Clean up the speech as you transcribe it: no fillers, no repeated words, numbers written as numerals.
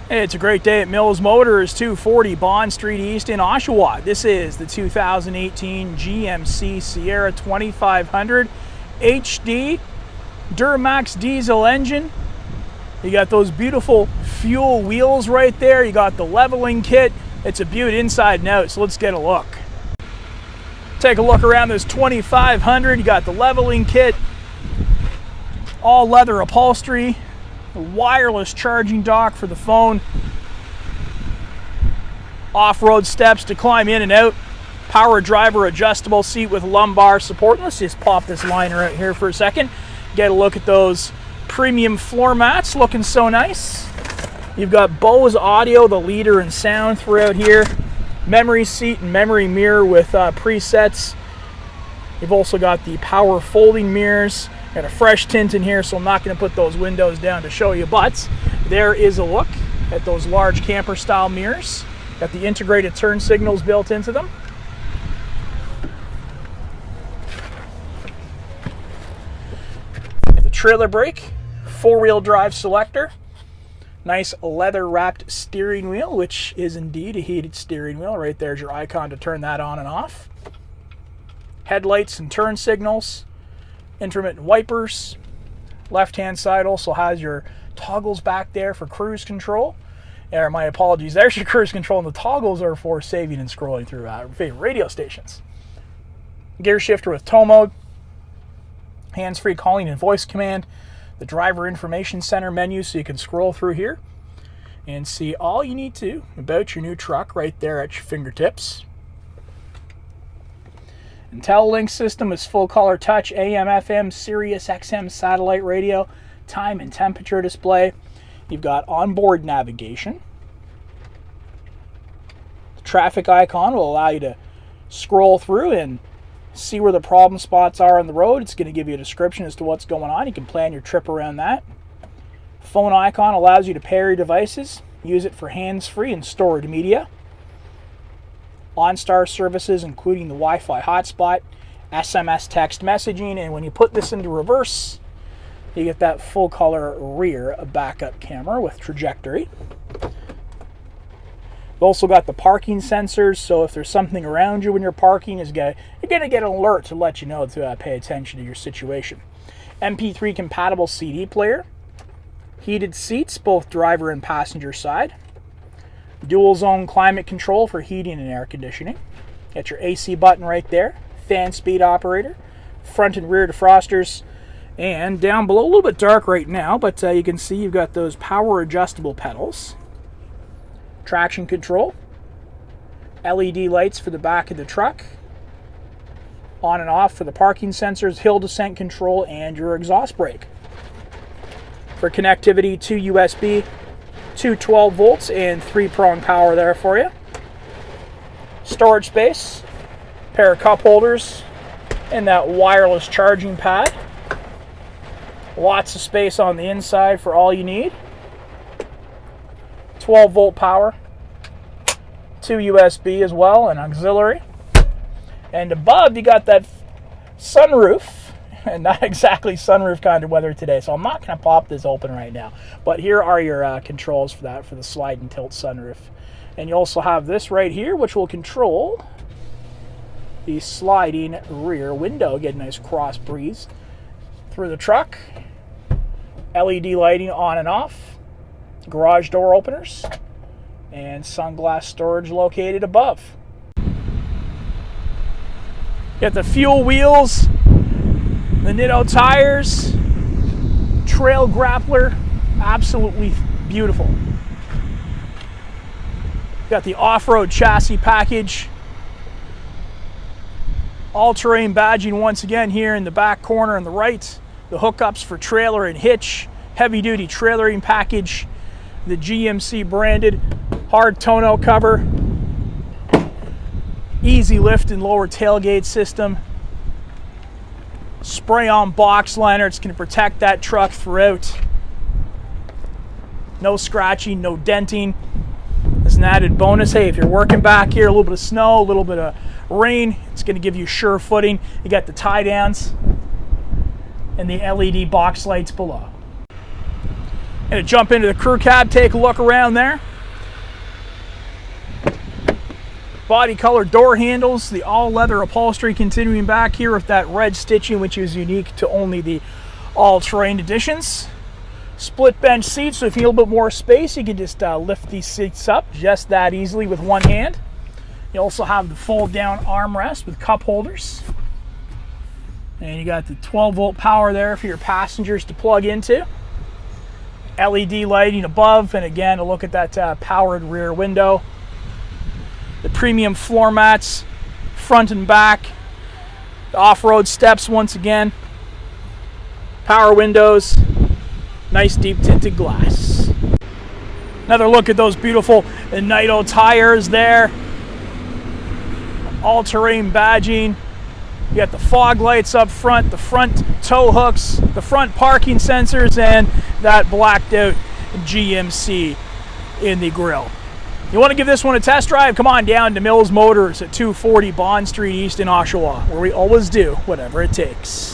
Hey, it's a great day at Mills Motors, 240 Bond Street East in Oshawa. This is the 2018 GMC Sierra 2500 HD Duramax diesel engine. You got those beautiful fuel wheels right there. You got the leveling kit. It's a beaut inside and out, so let's get a look. Take a look around this 2500. You got the leveling kit, all leather upholstery, the wireless charging dock for the phone, off-road steps to climb in and out, power driver adjustable seat with lumbar support. Let's just pop this liner out here for a second. Get a look at those premium floor mats, looking so nice. You've got Bose audio, the leader in sound throughout here. Memory seat and memory mirror with presets. You've also got the power folding mirrors. Got a fresh tint in here, so I'm not going to put those windows down to show you, but there is a look at those large camper style mirrors. Got the integrated turn signals built into them. The trailer brake, four-wheel drive selector, nice leather wrapped steering wheel, which is indeed a heated steering wheel. Right there's your icon to turn that on and off. Headlights and turn signals. Intermittent wipers. Left hand side also has your toggles back there for cruise control. Or my apologies, there's your cruise control, and the toggles are for saving and scrolling through favorite radio stations. Gear shifter with tow mode. Hands-free calling and voice command. The driver information center menu, so you can scroll through here and see all you need to about your new truck right there at your fingertips. IntelliLink system is full color touch, AM, FM, Sirius XM satellite radio, time and temperature display. You've got onboard navigation. The traffic icon will allow you to scroll through and see where the problem spots are on the road. It's going to give you a description as to what's going on. You can plan your trip around that. Phone icon allows you to pair your devices, use it for hands-free and stored media. OnStar services, including the Wi-Fi hotspot, SMS text messaging, and when you put this into reverse, you get that full color rear backup camera with trajectory. You've also got the parking sensors, so if there's something around you when you're parking, you're going to get an alert to let you know to pay attention to your situation. MP3 compatible CD player, heated seats, both driver and passenger side. Dual zone climate control for heating and air conditioning. Got your AC button right there. Fan speed operator. Front and rear defrosters. And down below, a little bit dark right now, but you can see you've got those power adjustable pedals. Traction control. LED lights for the back of the truck. On and off for the parking sensors, hill descent control, and your exhaust brake. For connectivity, 2 USB, 2 12 volts, and 3-prong power there for you. Storage space, pair of cup holders, and that wireless charging pad. Lots of space on the inside for all you need. 12 volt power, 2 USB as well, and auxiliary. And above you got that sunroof. And not exactly sunroof kind of weather today, so I'm not going to pop this open right now. But here are your controls for that, for the slide and tilt sunroof. And you also have this right here, which will control the sliding rear window. Get a nice cross breeze through the truck. LED lighting on and off. Garage door openers. And sunglass storage located above. Got the fuel wheels. The Nitto tires, trail grappler, absolutely beautiful. Got the off-road chassis package. All-terrain badging once again here in the back corner on the right. The hookups for trailer and hitch. Heavy-duty trailering package. The GMC branded hard tonneau cover. Easy lift and lower tailgate system. Spray-on box liner. It's going to protect that truck throughout. No scratching, no denting. As an added bonus, hey, if you're working back here, a little bit of snow, a little bit of rain, it's going to give you sure footing. You got the tie downs and the LED box lights below. Gonna jump into the crew cab, take a look around there. Body color door handles, the all leather upholstery continuing back here with that red stitching, which is unique to only the all-terrain editions. Split bench seats, so if you need a little bit more space, you can just lift these seats up just that easily with one hand. You also have the fold down armrest with cup holders. And you got the 12-volt power there for your passengers to plug into. LED lighting above, and again, a look at that powered rear window. The premium floor mats, front and back. The off-road steps once again. Power windows. Nice deep tinted glass. Another look at those beautiful Nitto tires there. All-terrain badging. You got the fog lights up front, the front tow hooks, the front parking sensors, and that blacked out GMC in the grille. You want to give this one a test drive? Come on down to Mills Motors at 240 Bond Street East in Oshawa, where we always do whatever it takes.